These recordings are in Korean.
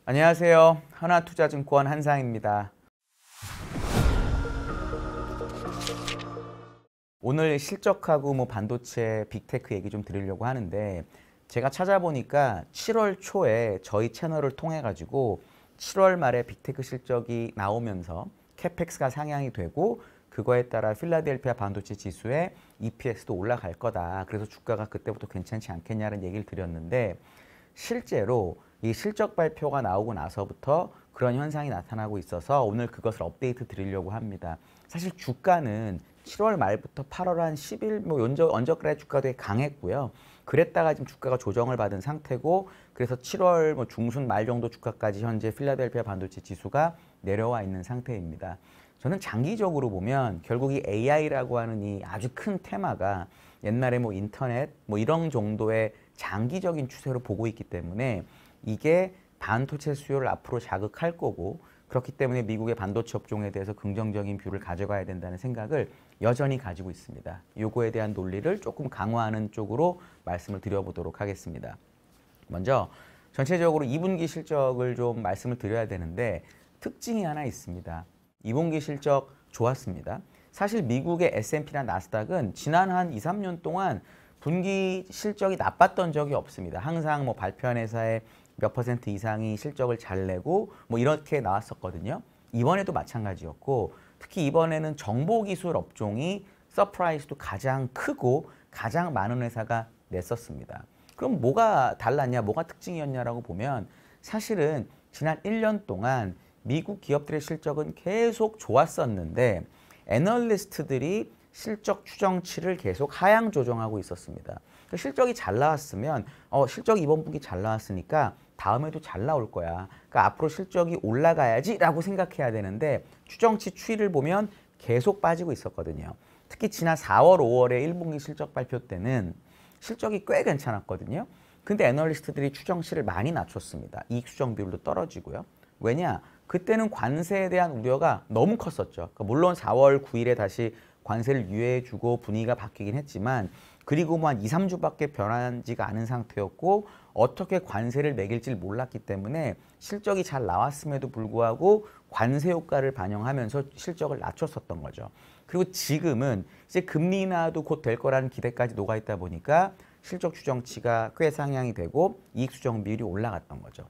안녕하세요. 하나투자증권 한상입니다. 오늘 실적하고 반도체 빅테크 얘기 좀 드리려고 하는데 제가 찾아보니까 7월 초에 저희 채널을 통해 가지고 7월 말에 빅테크 실적이 나오면서 캐펙스가 상향이 되고 그거에 따라 필라델피아 반도체 지수의 EPS도 올라갈 거다. 그래서 주가가 그때부터 괜찮지 않겠냐는 얘기를 드렸는데 실제로 이 실적 발표가 나오고 나서부터 그런 현상이 나타나고 있어서 오늘 그것을 업데이트 드리려고 합니다. 사실 주가는 7월 말부터 8월 한 10일 언저가의 주가도 되게 강했고요. 그랬다가 지금 주가가 조정을 받은 상태고 그래서 7월 중순 말 정도 주가까지 현재 필라델피아 반도체 지수가 내려와 있는 상태입니다. 저는 장기적으로 보면 결국 이 AI라고 하는 이 아주 큰 테마가 옛날에 인터넷 이런 정도의 장기적인 추세로 보고 있기 때문에 이게 반도체 수요를 앞으로 자극할 거고 그렇기 때문에 미국의 반도체 업종에 대해서 긍정적인 뷰를 가져가야 된다는 생각을 여전히 가지고 있습니다. 요거에 대한 논리를 조금 강화하는 쪽으로 말씀을 드려보도록 하겠습니다. 먼저 전체적으로 2분기 실적을 좀 말씀을 드려야 되는데 특징이 하나 있습니다. 2분기 실적 좋았습니다. 사실 미국의 S&P나 나스닥은 지난 한 2, 3년 동안 분기 실적이 나빴던 적이 없습니다. 항상 발표한 회사의 몇 퍼센트 이상이 실적을 잘 내고 이렇게 나왔었거든요. 이번에도 마찬가지였고 특히 이번에는 정보기술 업종이 서프라이즈도 가장 크고 가장 많은 회사가 냈었습니다. 그럼 뭐가 달랐냐, 뭐가 특징이었냐라고 보면 사실은 지난 1년 동안 미국 기업들의 실적은 계속 좋았었는데 애널리스트들이 실적 추정치를 계속 하향 조정하고 있었습니다. 실적이 잘 나왔으면 실적이 이번 분기 잘 나왔으니까 다음에도 잘 나올 거야. 그러니까 앞으로 실적이 올라가야지 라고 생각해야 되는데 추정치 추이를 보면 계속 빠지고 있었거든요. 특히 지난 4월, 5월에 1분기 실적 발표 때는 실적이 꽤 괜찮았거든요. 근데 애널리스트들이 추정치를 많이 낮췄습니다. 이익 수정 비율도 떨어지고요. 왜냐? 그때는 관세에 대한 우려가 너무 컸었죠. 그러니까 물론 4월 9일에 다시 관세를 유예해주고 분위기가 바뀌긴 했지만 그리고 한 2, 3주밖에 변하지가 않은 상태였고 어떻게 관세를 매길지 몰랐기 때문에 실적이 잘 나왔음에도 불구하고 관세 효과를 반영하면서 실적을 낮췄었던 거죠. 그리고 지금은 이제 금리 인하도 곧 될 거라는 기대까지 녹아있다 보니까 실적 추정치가 꽤 상향이 되고 이익 수정 비율이 올라갔던 거죠.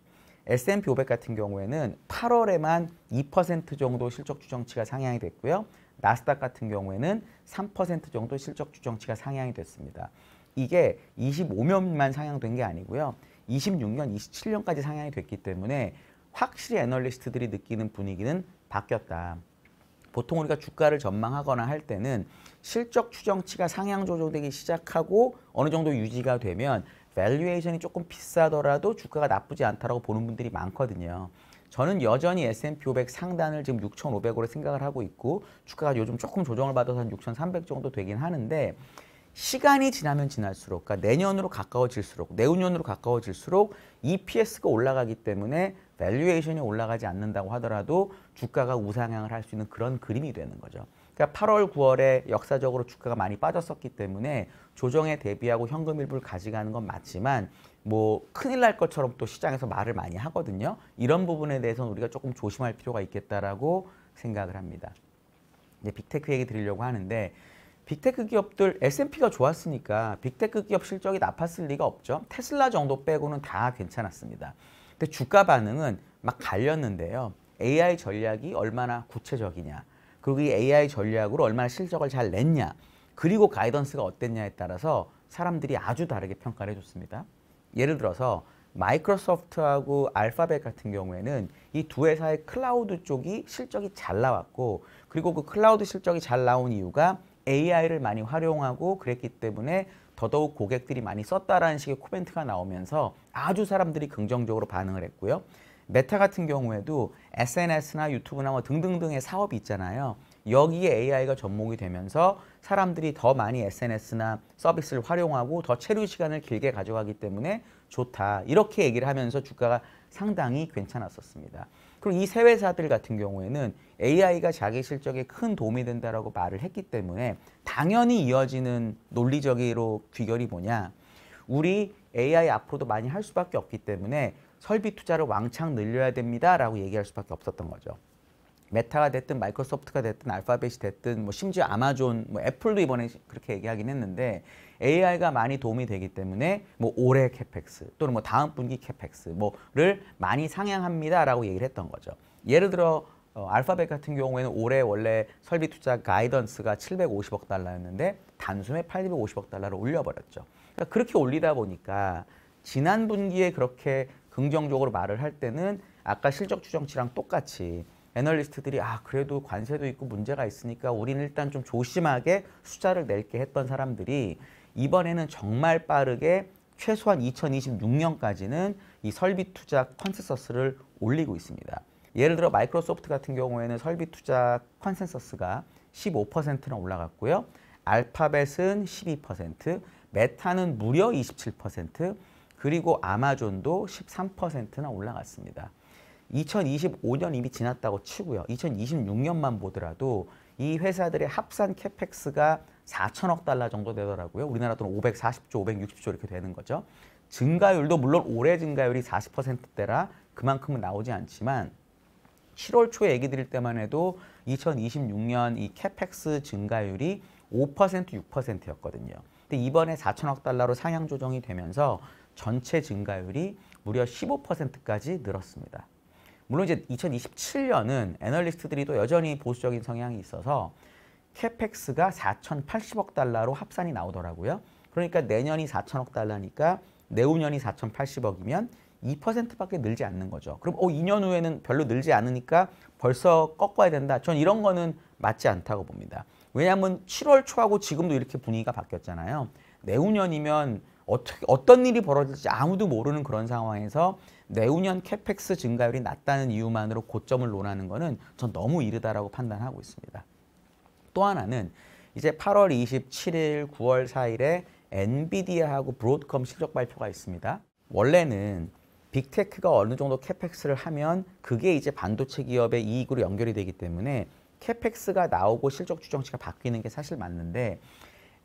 S&P 500 같은 경우에는 8월에만 2% 정도 실적 추정치가 상향이 됐고요. 나스닥 같은 경우에는 3% 정도 실적 추정치가 상향이 됐습니다. 이게 25년만 상향된 게 아니고요. 26년, 27년까지 상향이 됐기 때문에 확실히 애널리스트들이 느끼는 분위기는 바뀌었다. 보통 우리가 주가를 전망하거나 할 때는 실적 추정치가 상향 조정되기 시작하고 어느 정도 유지가 되면 밸류에이션이 조금 비싸더라도 주가가 나쁘지 않다라고 보는 분들이 많거든요. 저는 여전히 S&P 500 상단을 지금 6,500으로 생각을 하고 있고 주가가 요즘 조금 조정을 받아서 한 6,300 정도 되긴 하는데 시간이 지나면 지날수록 그러니까 내년으로 가까워질수록 내후년으로 가까워질수록 EPS가 올라가기 때문에 밸류에이션이 올라가지 않는다고 하더라도 주가가 우상향을 할 수 있는 그런 그림이 되는 거죠. 그러니까 8월, 9월에 역사적으로 주가가 많이 빠졌었기 때문에 조정에 대비하고 현금 일부를 가져가는 건 맞지만 큰일 날 것처럼 또 시장에서 말을 많이 하거든요. 이런 부분에 대해서는 우리가 조금 조심할 필요가 있겠다라고 생각을 합니다. 이제 빅테크 얘기 드리려고 하는데 빅테크 기업들 S&P가 좋았으니까 빅테크 기업 실적이 나빴을 리가 없죠. 테슬라 정도 빼고는 다 괜찮았습니다. 근데 주가 반응은 막 갈렸는데요. AI 전략이 얼마나 구체적이냐, 그리고 이 AI 전략으로 얼마나 실적을 잘 냈냐, 그리고 가이던스가 어땠냐에 따라서 사람들이 아주 다르게 평가를 해줬습니다. 예를 들어서 마이크로소프트하고 알파벳 같은 경우에는 이 두 회사의 클라우드 쪽이 실적이 잘 나왔고 그리고 그 클라우드 실적이 잘 나온 이유가 AI를 많이 활용하고 그랬기 때문에 더더욱 고객들이 많이 썼다라는 식의 코멘트가 나오면서 아주 사람들이 긍정적으로 반응을 했고요. 메타 같은 경우에도 SNS나 유튜브나 등등등의 사업이 있잖아요. 여기에 AI가 접목이 되면서 사람들이 더 많이 SNS나 서비스를 활용하고 더 체류 시간을 길게 가져가기 때문에 좋다. 이렇게 얘기를 하면서 주가가 상당히 괜찮았었습니다. 그리고 이 세 회사들 같은 경우에는 AI가 자기 실적에 큰 도움이 된다라고 말을 했기 때문에 당연히 이어지는 논리적으로 귀결이 뭐냐. 우리 AI 앞으로도 많이 할 수밖에 없기 때문에 설비 투자를 왕창 늘려야 됩니다라고 얘기할 수밖에 없었던 거죠. 메타가 됐든 마이크로소프트가 됐든 알파벳이 됐든 뭐 심지어 아마존, 뭐 애플도 이번에 그렇게 얘기하긴 했는데 AI가 많이 도움이 되기 때문에 뭐 올해 캐펙스 또는 뭐 다음 분기 캐펙스 뭐를 많이 상향합니다라고 얘기를 했던 거죠. 예를 들어 알파벳 같은 경우에는 올해 원래 설비 투자 가이던스가 750억 달러였는데 단숨에 850억 달러로 올려버렸죠. 그러니까 그렇게 올리다 보니까 지난 분기에 그렇게 긍정적으로 말을 할 때는 아까 실적 추정치랑 똑같이 애널리스트들이 그래도 관세도 있고 문제가 있으니까 우리는 일단 좀 조심하게 숫자를 낼게 했던 사람들이 이번에는 정말 빠르게 최소한 2026년까지는 이 설비 투자 컨센서스를 올리고 있습니다. 예를 들어 마이크로소프트 같은 경우에는 설비 투자 컨센서스가 15%나 올라갔고요. 알파벳은 12%, 메타는 무려 27%, 그리고 아마존도 13%나 올라갔습니다. 2025년 이미 지났다고 치고요. 2026년만 보더라도 이 회사들의 합산 캐펙스가 4천억 달러 정도 되더라고요. 우리나라 돈 540조, 560조 이렇게 되는 거죠. 증가율도 물론 올해 증가율이 40%대라 그만큼은 나오지 않지만 7월 초에 얘기 드릴 때만 해도 2026년 이 캐펙스 증가율이 5%, 6%였거든요. 근데 이번에 4천억 달러로 상향 조정이 되면서 전체 증가율이 무려 15%까지 늘었습니다. 물론 이제 2027년은 애널리스트들이 또 여전히 보수적인 성향이 있어서 캐펙스가 4,080억 달러로 합산이 나오더라고요. 그러니까 내년이 4천억 달러니까 내후년이 4,080억이면 2%밖에 늘지 않는 거죠. 그럼 2년 후에는 별로 늘지 않으니까 벌써 꺾어야 된다. 전 이런 거는 맞지 않다고 봅니다. 왜냐하면 7월 초하고 지금도 이렇게 분위기가 바뀌었잖아요. 내후년이면 어떤 일이 벌어질지 아무도 모르는 그런 상황에서 내후년 캐펙스 증가율이 낮다는 이유만으로 고점을 논하는 거는 전 너무 이르다라고 판단하고 있습니다. 또 하나는 이제 8월 27일, 9월 4일에 엔비디아하고 브로드컴 실적 발표가 있습니다. 원래는 빅테크가 어느 정도 캐펙스를 하면 그게 이제 반도체 기업의 이익으로 연결이 되기 때문에 캐펙스가 나오고 실적 추정치가 바뀌는 게 사실 맞는데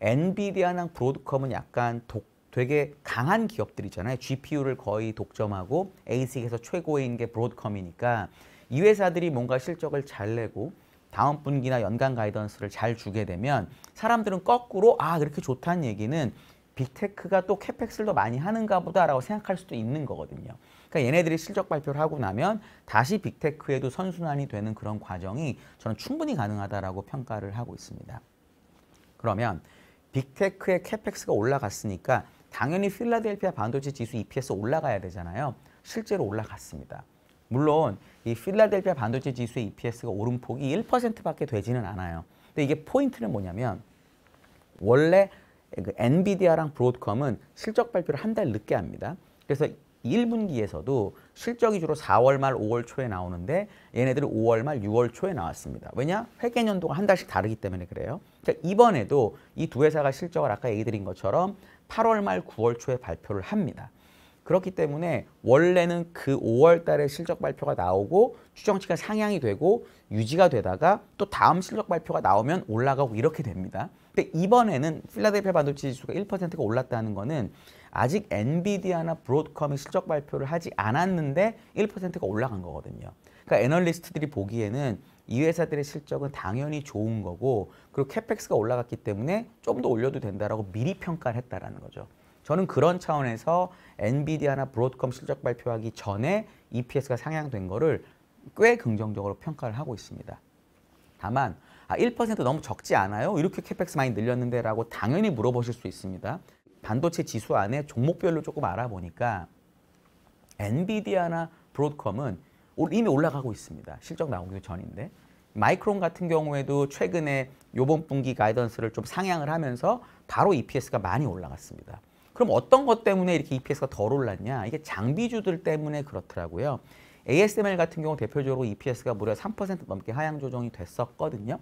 엔비디아랑 브로드컴은 약간 되게 강한 기업들이잖아요. GPU를 거의 독점하고 ASIC에서 최고인 게 브로드컴이니까 이 회사들이 뭔가 실적을 잘 내고 다음 분기나 연간 가이던스를 잘 주게 되면 사람들은 거꾸로 그렇게 좋다는 얘기는 빅테크가 또 캐펙스를 더 많이 하는가 보다라고 생각할 수도 있는 거거든요. 그러니까 얘네들이 실적 발표를 하고 나면 다시 빅테크에도 선순환이 되는 그런 과정이 저는 충분히 가능하다라고 평가를 하고 있습니다. 그러면 빅테크의 캐펙스가 올라갔으니까 당연히 필라델피아 반도체 지수 EPS 올라가야 되잖아요. 실제로 올라갔습니다. 물론 이 필라델피아 반도체 지수의 EPS가 오름폭이 1%밖에 되지는 않아요. 근데 이게 포인트는 뭐냐면 원래 그 엔비디아랑 브로드컴은 실적 발표를 한 달 늦게 합니다. 그래서 1분기에서도 실적이 주로 4월 말 5월 초에 나오는데 얘네들은 5월 말 6월 초에 나왔습니다. 왜냐? 회계연도가 한 달씩 다르기 때문에 그래요. 그러니까 이번에도 이 두 회사가 실적을 아까 얘기 드린 것처럼 8월 말 9월 초에 발표를 합니다. 그렇기 때문에 원래는 그 5월 달에 실적 발표가 나오고 추정치가 상향이 되고 유지가 되다가 또 다음 실적 발표가 나오면 올라가고 이렇게 됩니다. 근데 이번에는 필라델피아 반도체 지수가 1%가 올랐다는 거는 아직 엔비디아나 브로드컴이 실적 발표를 하지 않았는데 1%가 올라간 거거든요. 그러니까 애널리스트들이 보기에는 이 회사들의 실적은 당연히 좋은 거고 그리고 캐펙스가 올라갔기 때문에 좀 더 올려도 된다라고 미리 평가를 했다라는 거죠. 저는 그런 차원에서 엔비디아나 브로드컴 실적 발표하기 전에 EPS가 상향된 거를 꽤 긍정적으로 평가를 하고 있습니다. 다만 1% 너무 적지 않아요? 이렇게 캐펙스 많이 늘렸는데 라고 당연히 물어보실 수 있습니다. 반도체 지수 안에 종목별로 조금 알아보니까 엔비디아나 브로드컴은 이미 올라가고 있습니다. 실적 나오기 전인데. 마이크론 같은 경우에도 최근에 요번 분기 가이던스를 좀 상향을 하면서 바로 EPS가 많이 올라갔습니다. 그럼 어떤 것 때문에 이렇게 EPS가 덜 올랐냐? 이게 장비주들 때문에 그렇더라고요. ASML 같은 경우 대표적으로 EPS가 무려 3% 넘게 하향 조정이 됐었거든요.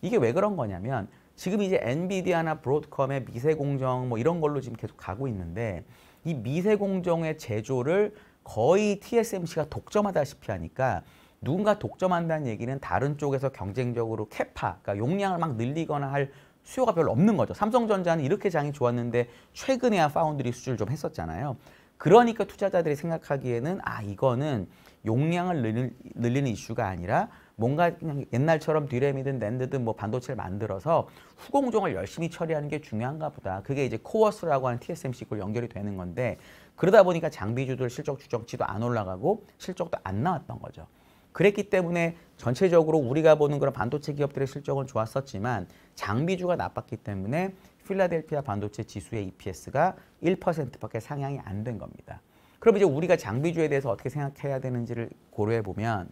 이게 왜 그런 거냐면 지금 이제 엔비디아나 브로드컴의 미세 공정 뭐 이런 걸로 지금 계속 가고 있는데 이 미세 공정의 제조를 거의 TSMC가 독점하다시피 하니까 누군가 독점한다는 얘기는 다른 쪽에서 경쟁적으로 캐파, 그러니까 용량을 막 늘리거나 할 수요가 별로 없는 거죠. 삼성전자는 이렇게 장이 좋았는데 최근에야 파운드리 수주를 좀 했었잖아요. 그러니까 투자자들이 생각하기에는 이거는 용량을 늘리는 이슈가 아니라 뭔가 그냥 옛날처럼 디램이든 낸드든 뭐 반도체를 만들어서 후공정을 열심히 처리하는 게 중요한가 보다. 그게 이제 코어스라고 하는 TSMC하고 연결이 되는 건데, 그러다 보니까 장비주들 실적 추정치도 안 올라가고 실적도 안 나왔던 거죠. 그랬기 때문에 전체적으로 우리가 보는 그런 반도체 기업들의 실적은 좋았었지만 장비주가 나빴기 때문에 필라델피아 반도체 지수의 EPS가 1%밖에 상향이 안 된 겁니다. 그럼 이제 우리가 장비주에 대해서 어떻게 생각해야 되는지를 고려해 보면,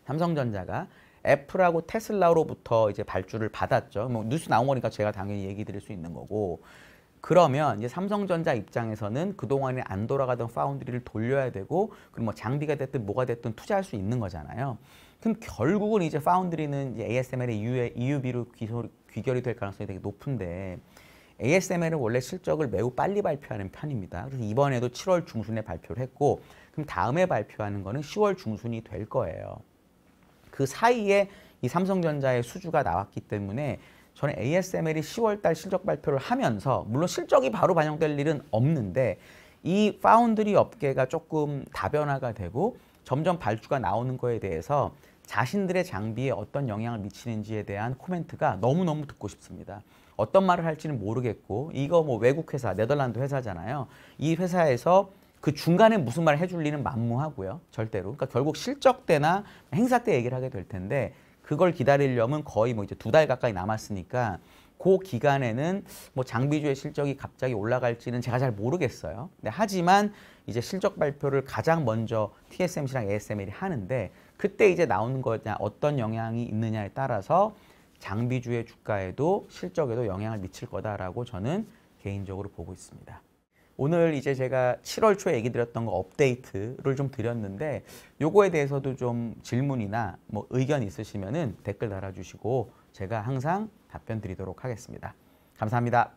삼성전자가 애플하고 테슬라로부터 이제 발주를 받았죠. 뭐 뉴스 나온 거니까 제가 당연히 얘기 드릴 수 있는 거고, 그러면 이제 삼성전자 입장에서는 그동안에 안 돌아가던 파운드리를 돌려야 되고, 그리고 뭐 장비가 됐든 뭐가 됐든 투자할 수 있는 거잖아요. 그럼 결국은 이제 파운드리는 이제 ASML의 EUV로 귀결이 될 가능성이 되게 높은데, ASML은 원래 실적을 매우 빨리 발표하는 편입니다. 그래서 이번에도 7월 중순에 발표를 했고, 그럼 다음에 발표하는 거는 10월 중순이 될 거예요. 그 사이에 이 삼성전자의 수주가 나왔기 때문에 저는 ASML이 10월 달 실적 발표를 하면서, 물론 실적이 바로 반영될 일은 없는데, 이 파운드리 업계가 조금 다변화가 되고 점점 발주가 나오는 거에 대해서 자신들의 장비에 어떤 영향을 미치는지에 대한 코멘트가 너무너무 듣고 싶습니다. 어떤 말을 할지는 모르겠고, 이거 뭐 외국 회사, 네덜란드 회사잖아요. 이 회사에서 그 중간에 무슨 말을 해줄 리는 만무하고요. 절대로. 그러니까 결국 실적 때나 행사 때 얘기를 하게 될 텐데, 그걸 기다리려면 거의 뭐 이제 2달 가까이 남았으니까 그 기간에는 뭐 장비주의 실적이 갑자기 올라갈지는 제가 잘 모르겠어요. 근데 하지만 이제 실적 발표를 가장 먼저 TSMC랑 ASML이 하는데, 그때 이제 나오는 거냐, 어떤 영향이 있느냐에 따라서 장비주의 주가에도 실적에도 영향을 미칠 거다라고 저는 개인적으로 보고 있습니다. 오늘 이제 제가 7월 초에 얘기 드렸던 거 업데이트를 좀 드렸는데, 요거에 대해서도 좀 질문이나 뭐 의견 있으시면은 댓글 달아주시고 제가 항상 답변 드리도록 하겠습니다. 감사합니다.